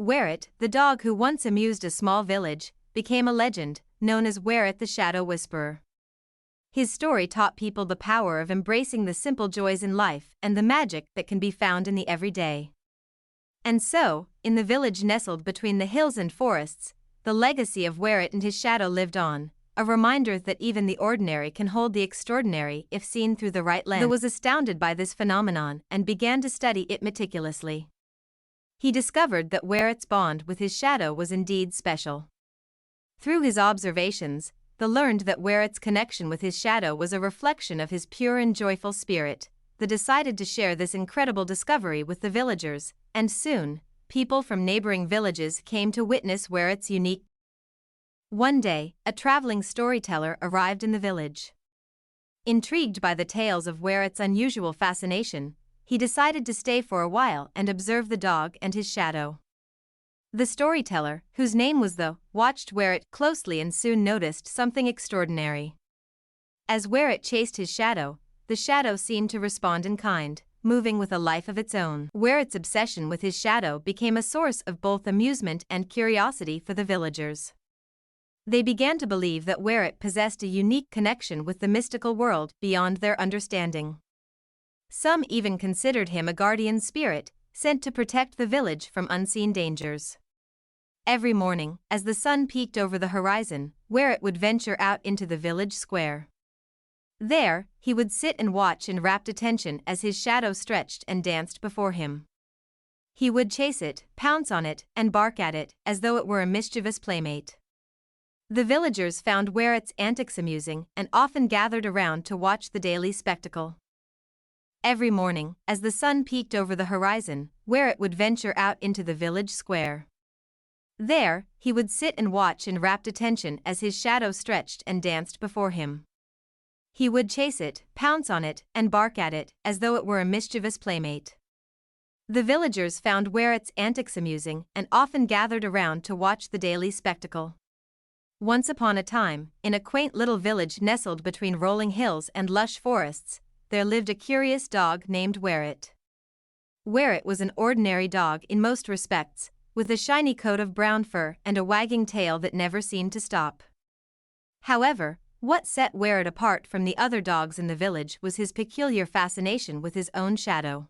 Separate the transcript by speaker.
Speaker 1: Warit, the dog who once amused a small village, became a legend, known as Warit the Shadow Whisperer. His story taught people the power of embracing the simple joys in life and the magic that can be found in the everyday. And so, in the village nestled between the hills and forests, the legacy of Warit and his shadow lived on, a reminder that even the ordinary can hold the extraordinary if seen through the right lens. He was astounded by this phenomenon and began to study it meticulously. He discovered that Warit's bond with his shadow was indeed special. Through his observations, he learned that Warit's connection with his shadow was a reflection of his pure and joyful spirit. They decided to share this incredible discovery with the villagers, and soon, people from neighboring villages came to witness Warit's unique. One day, a traveling storyteller arrived in the village. Intrigued by the tales of Warit's unusual fascination, he decided to stay for a while and observe the dog and his shadow. The storyteller, whose name was Tho, watched Warit closely and soon noticed something extraordinary. As Warit chased his shadow, the shadow seemed to respond in kind, moving with a life of its own. Warit's obsession with his shadow became a source of both amusement and curiosity for the villagers. They began to believe that Warit possessed a unique connection with the mystical world beyond their understanding. Some even considered him a guardian spirit, sent to protect the village from unseen dangers. Every morning, as the sun peeked over the horizon, Warit would venture out into the village square. There, he would sit and watch in rapt attention as his shadow stretched and danced before him. He would chase it, pounce on it, and bark at it, as though it were a mischievous playmate. The villagers found Warit's antics amusing and often gathered around to watch the daily spectacle. Every morning, as the sun peeked over the horizon, Warit would venture out into the village square. There, he would sit and watch in rapt attention as his shadow stretched and danced before him. He would chase it, pounce on it, and bark at it, as though it were a mischievous playmate. The villagers found Warit's antics amusing and often gathered around to watch the daily spectacle. Once upon a time, in a quaint little village nestled between rolling hills and lush forests, there lived a curious dog named Warit. Warit was an ordinary dog in most respects, with a shiny coat of brown fur and a wagging tail that never seemed to stop. However, what set Warit apart from the other dogs in the village was his peculiar fascination with his own shadow.